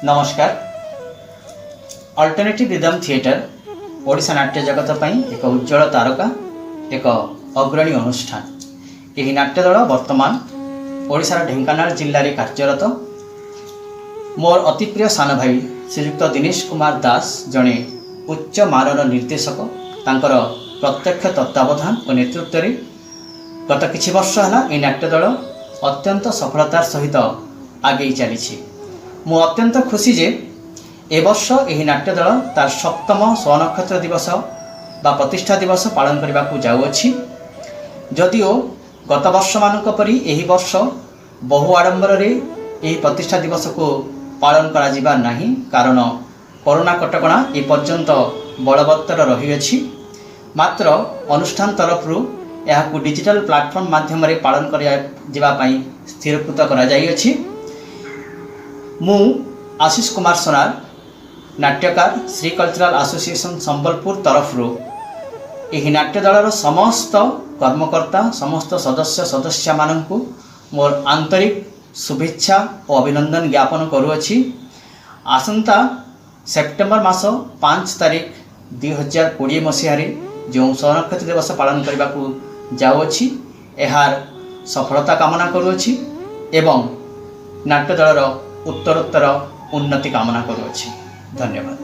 नमस्कार। Alternative rhythm theatre Odisha नाट्य जगत पई एक उज्जवल तारका, एक अग्रणी अनुष्ठान। यह नाट्य दल वर्तमान ओडिशार ढेंकानाल जिल्ला रे कार्यरत। मोर अति प्रिय सान भाई श्रीयुक्त दिनेश कुमार दास जड़े उच्च मानर निर्देशक। तांकर प्रत्यक्ष तत्वावधान और नेतृत्व रे गत किछि वर्ष है यह नाट्य दल अत्यंत सफलतार सहित आगे चली। मु अत्यंत खुशी जे ए वर्ष यह नाट्य दल तार 7तम स्वनक्षत्र दिवस बा प्रतिष्ठा दिवस पालन करने को जाऊँगी। जदिओ गत वर्ष मानक परी यही वर्ष बहु आडंबर रे यही प्रतिष्ठा दिवस को पालन करा जिबा नहीं, कारण कोरोना कटकणा ए पर्यंत बलवत्तर रही। मात्र अनुष्ठान तरफ यह डिजिटल प्लाटफॉर्म माध्यम रे पालन करा स्थिरकृत करा जाइछि। मु आशीष कुमार सोनार नाट्यकार श्री कल्चरल एसोसिएशन संबलपुर तरफ यह नाट्य दलर समस्त कर्मकर्ता समस्त सदस्य माननकु मोर आंतरिक शुभेच्छा और अभिनंदन ज्ञापन करुअछि। आसंता सेप्टेम्बर मास 5 तारिख 2020 मसीह जो स्वनक्षत्र दिवस पालन करने को जाऊँगी यार सफलता कामना करुअछि एवं नाट्य दलर उत्तरोत्तर उन्नति कामना करुअछि। धन्यवाद।